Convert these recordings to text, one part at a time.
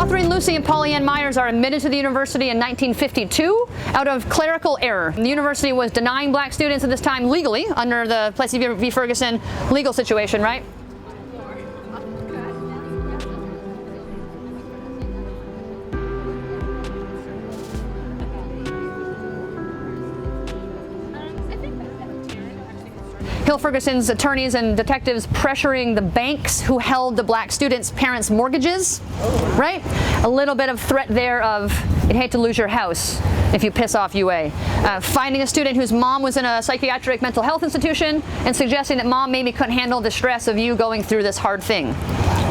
Autherine Lucy and Pollyann Myers are admitted to the university in 1952 out of clerical error. The university was denying black students at this time legally under the Plessy v. Ferguson legal situation, right? Hill Ferguson's attorneys and detectives pressuring the banks who held the black students' parents' mortgages, right? A little bit of threat there of, you'd hate to lose your house if you piss off UA. Finding a student whose mom was in a psychiatric mental health institution and suggesting that mom maybe couldn't handle the stress of you going through this hard thing.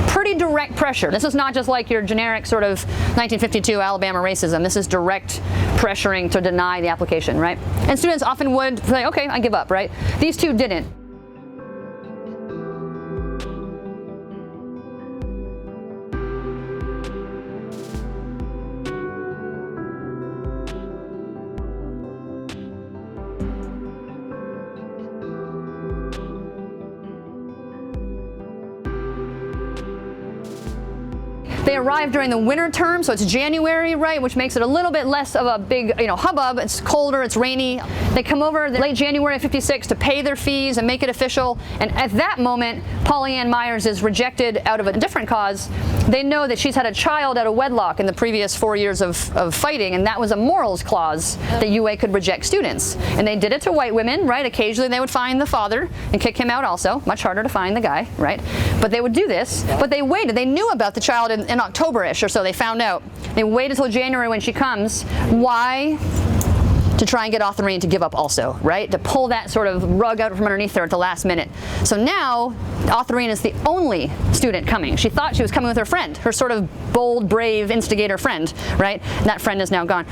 Pretty direct pressure. This is not just like your generic sort of 1952 Alabama racism. This is direct pressuring to deny the application, right? And students often would say, okay, I give up, right? These two didn't. They arrive during the winter term, so it's January, right, which makes it a little bit less of a big, hubbub. It's colder, it's rainy. They come over late January of '56 to pay their fees and make it official. And at that moment, Pollyann Myers is rejected out of a different cause. They know that she's had a child out of wedlock in the previous 4 years of fighting, and that was a morals clause that UA could reject students. And they did it to white women, right? Occasionally they would find the father and kick him out also. Much harder to find the guy, right? But they would do this. But they waited. They knew about the child in October-ish or so. They found out. They waited until January when she comes. Why? To try and get Autherine to give up also, right? To pull that sort of rug out from underneath her at the last minute. So now, Autherine is the only student coming. She thought she was coming with her friend, her sort of bold, brave instigator friend, right? And that friend is now gone.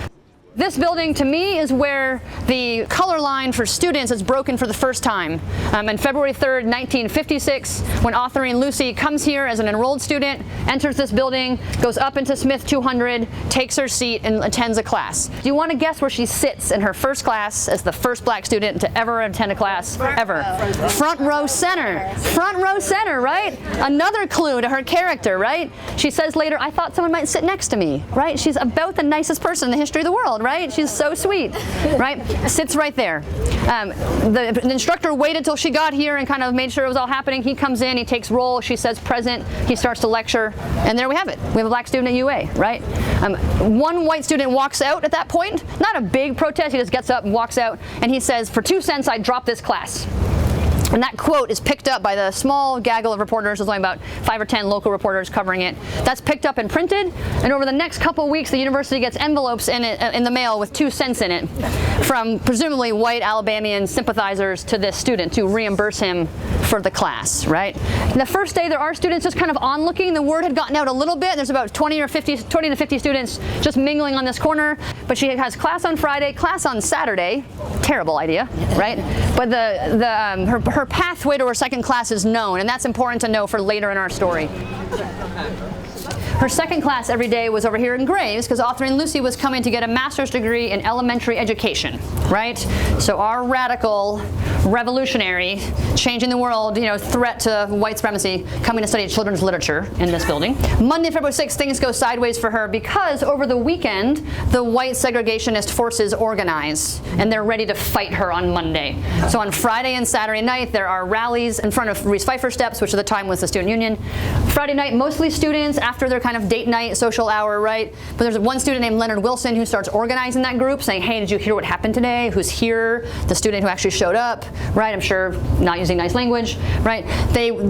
This building, to me, is where the color line for students is broken for the first time. On February 3rd, 1956, when Autherine Lucy comes here as an enrolled student, enters this building, goes up into Smith 200, takes her seat, and attends a class. Do you want to guess where she sits in her first class as the first black student to ever attend a class, ever? Front row center. Front row center, right? Another clue to her character, right? She says later, I thought someone might sit next to me, right? She's about the nicest person in the history of the world, right? She's so sweet, right? Sits right there. The instructor waited till she got here and kind of made sure it was all happening. He comes in, he takes roll, she says present, he starts to lecture, and there we have it. We have a black student at UA, right? One white student walks out at that point. Not a big protest, he just gets up and walks out, and he says, for 2 cents, I'd drop this class. And that quote is picked up by the small gaggle of reporters. There's only about 5 or 10 local reporters covering it. That's picked up and printed, and over the next couple of weeks, the university gets envelopes in the mail with 2 cents in it from presumably white Alabamian sympathizers to this student to reimburse him for the class, right? And the first day, there are students just kind of onlooking. The word had gotten out a little bit. There's about 20 to 50 students just mingling on this corner. But she has class on Friday, class on Saturday. Terrible idea, right? But her pathway to her second class is known, and that's important to know for later in our story. Her second class every day was over here in Graves because Autherine Lucy was coming to get a master's degree in elementary education, right? So our radical, revolutionary, changing the world, threat to white supremacy, coming to study children's literature in this building. Monday, February 6th, things go sideways for her because over the weekend, the white segregationist forces organize, and they're ready to fight her on Monday. So on Friday and Saturday night, there are rallies in front of Reese Pfeiffer Steps, which at the time was the student union. Friday night, mostly students after their kind of date night, social hour, right? But there's one student named Leonard Wilson who starts organizing that group, saying, hey, did you hear what happened today? Who's here? The student who actually showed up, right? I'm sure not using nice language, right?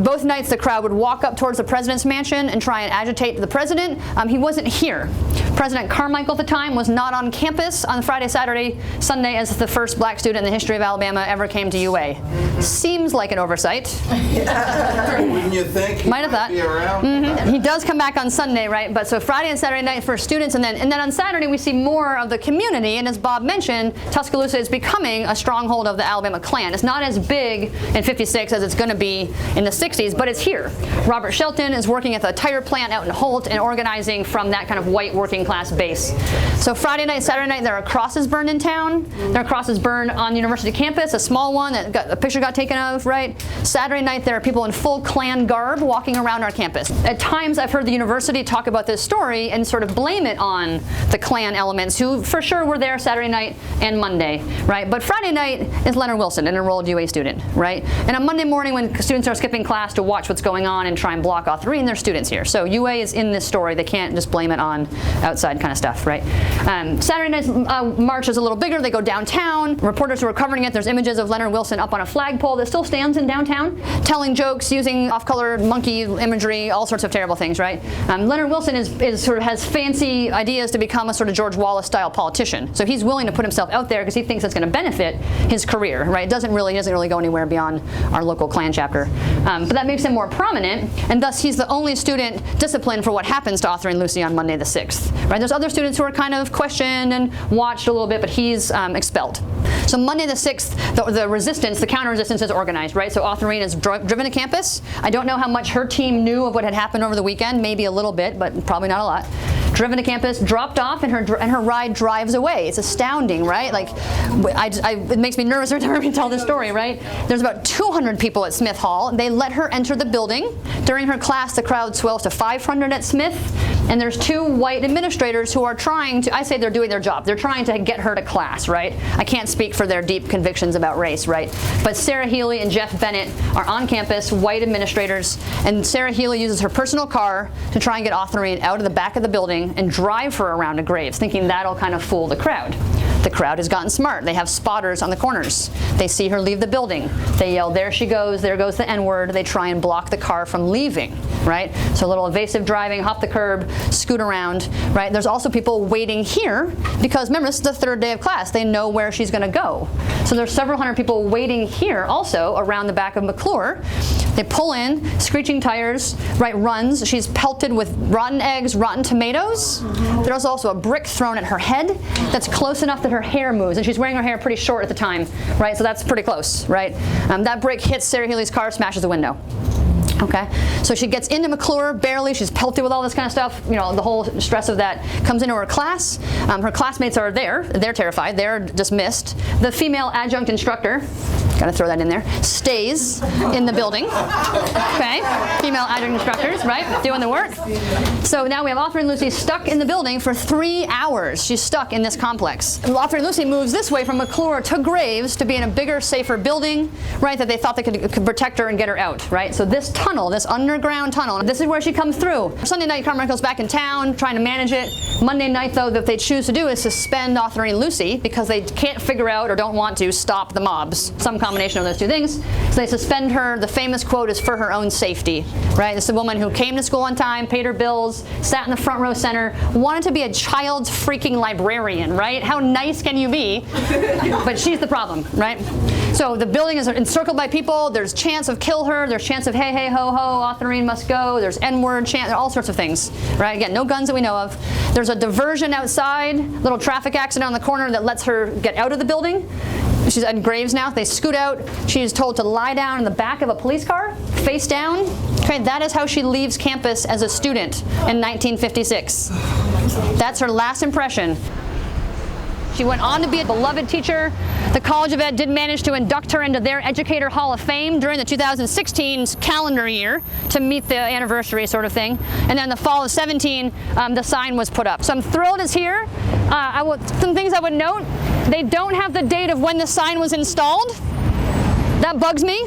Both nights the crowd would walk up towards the president's mansion and try and agitate the president. He wasn't here. President Carmichael at the time was not on campus on Friday, Saturday, Sunday as the first black student in the history of Alabama ever came to UA. Seems like an oversight. Wouldn't you think? Might have thought. Be around? Mm-hmm. He does come back on Sunday, right? But so Friday and Saturday night for students, and then on Saturday we see more of the community. And as Bob mentioned, Tuscaloosa is becoming a stronghold of the Alabama Klan. It's not as big in '56 as it's going to be in the '60s, but it's here. Robert Shelton is working at the tire plant out in Holt and organizing from that kind of white working class base. So Friday night, Saturday night, there are crosses burned in town. There are crosses burned on university campus, a small one that a picture got taken of, right? Saturday night, there are people in full Klan garb walking around our campus. campus. At times I've heard the university talk about this story and sort of blame it on the Klan elements who for sure were there Saturday night and Monday, right? But Friday night is Leonard Wilson, an enrolled UA student, right? And on Monday morning when students are skipping class to watch what's going on and try and block Autherine, there's students here. So UA is in this story. They can't just blame it on outside kind of stuff, right? Saturday night's march is a little bigger. They go downtown. Reporters who are covering it, there's images of Leonard Wilson up on a flagpole that still stands in downtown, telling jokes, using off-color monkey imagery, all sorts of terrible things, right? Leonard Wilson is sort of has fancy ideas to become a sort of George Wallace-style politician. So he's willing to put himself out there because he thinks it's going to benefit his career, right? He doesn't really go anywhere beyond our local Klan chapter. But that makes him more prominent, and thus he's the only student disciplined for what happens to Autherine Lucy on Monday the 6th, right? There's other students who are kind of questioned and watched a little bit, but he's expelled. So Monday the 6th, the resistance, the counter-resistance is organized, right? So Autherine is driven to campus. I don't know how much her team knew of what had happened over the weekend, maybe a little bit, but probably not a lot. Driven to campus, dropped off, and her ride drives away. It's astounding, right? Like, it makes me nervous every time we tell this story, right? There's about 200 people at Smith Hall. They let her enter the building. During her class, the crowd swells to 500 at Smith, and there's 2 white administrators who are trying to, I say they're doing their job. They're trying to get her to class, right? I can't speak for their deep convictions about race, right? But Sarah Healy and Jeff Bennett are on campus, white administrators, and Sarah Healy uses her personal car to try and get Autherine out of the back of the building and drive her around to Graves, thinking that'll kind of fool the crowd. The crowd has gotten smart. They have spotters on the corners. They see her leave the building. They yell, "There she goes, there goes the N-word." They try and block the car from leaving, right? So a little evasive driving, hop the curb, scoot around, right? There's also people waiting here because, remember, this is the 3rd day of class. They know where she's going to go. So there's several hundred people waiting here also around the back of McClure. They pull in, screeching tires, right, runs. She's pelted with rotten eggs, rotten tomatoes. There's also a brick thrown at her head that's close enough that her hair moves, and she's wearing her hair pretty short at the time, right? So that's pretty close, right? That brick hits Sarah Healy's car, smashes the window. Okay, so she gets into McClure barely. She's pelted with all this kind of stuff. You know, the whole stress of that comes into her class. Her classmates are there. They're terrified. They're dismissed. The female adjunct instructor, gotta throw that in there, stays in the building. Okay, female adjunct instructors, right, doing the work. So now we have Autherine Lucy stuck in the building for 3 hours. She's stuck in this complex. Autherine Lucy moves this way from McClure to Graves to be in a bigger, safer building, right, that they thought they could protect her and get her out, right? So this tunnel, this underground tunnel, this is where she comes through. Sunday night, Carmichael's back in town trying to manage it. Monday night, though, that they choose to do is suspend Autherine Lucy because they can't figure out or don't want to stop the mobs. Some combination of those 2 things. So they suspend her. The famous quote is, "for her own safety," right? This is a woman who came to school on time, paid her bills, sat in the front row center, wanted to be a child's freaking librarian, right? How nice can you be? But she's the problem, right? So the building is encircled by people. There's chants of kill her. There's chants of hey, hey, ho, ho, Autherine must go. There's N-word chant, all sorts of things, right? Again, no guns that we know of. There's a diversion outside, little traffic accident on the corner that lets her get out of the building. She's at Graves now. They scoot out. She's told to lie down in the back of a police car, face down. Okay, that is how she leaves campus as a student in 1956. That's her last impression. She went on to be a beloved teacher. The College of Ed did manage to induct her into their Educator Hall of Fame during the 2016 calendar year to meet the anniversary sort of thing. And then the fall of 17, the sign was put up. So I'm thrilled it's here. Some things I would note, they don't have the date of when the sign was installed. That bugs me.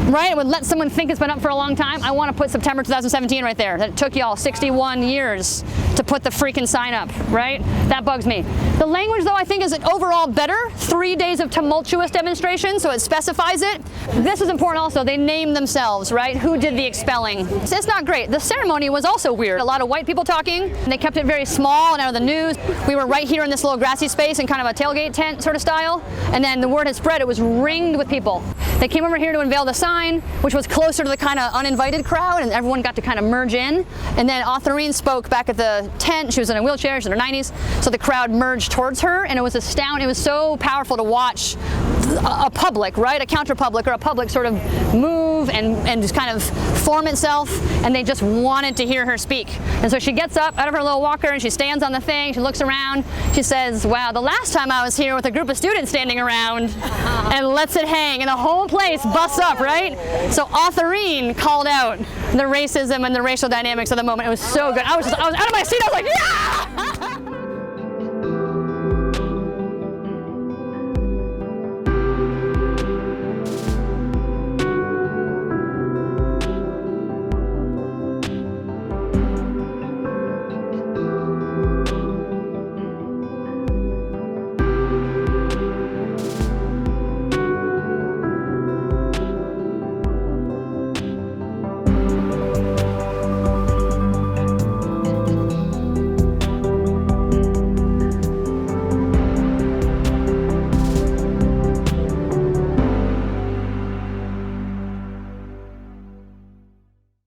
Right? It would let someone think it's been up for a long time. I want to put September 2017 right there. That took y'all 61 years to put the freaking sign up, right? That bugs me. The language, though, I think is overall better. 3 days of tumultuous demonstration, so it specifies it. This is important also. They name themselves, right? Who did the expelling? It's not great. The ceremony was also weird. A lot of white people talking. They kept it very small and out of the news. We were right here in this little grassy space in kind of a tailgate tent sort of style. And then the word had spread. It was ringed with people. They came over here to unveil the sign, which was closer to the kind of uninvited crowd, and everyone got to kind of merge in. And then Autherine spoke back at the tent. She was in a wheelchair. She's in her 90s. So the crowd merged towards her, and it was astounding. It was so powerful to watch a public, right? A counter-public or a public sort of move and just kind of form itself, and they just wanted to hear her speak. And so she gets up out of her little walker and she stands on the thing, she looks around, she says, wow, the last time I was here with a group of students standing around, and lets it hang, and the whole place busts up, right? So Autherine called out the racism and the racial dynamics of the moment. It was so good. I was out of my seat, I was like, yeah!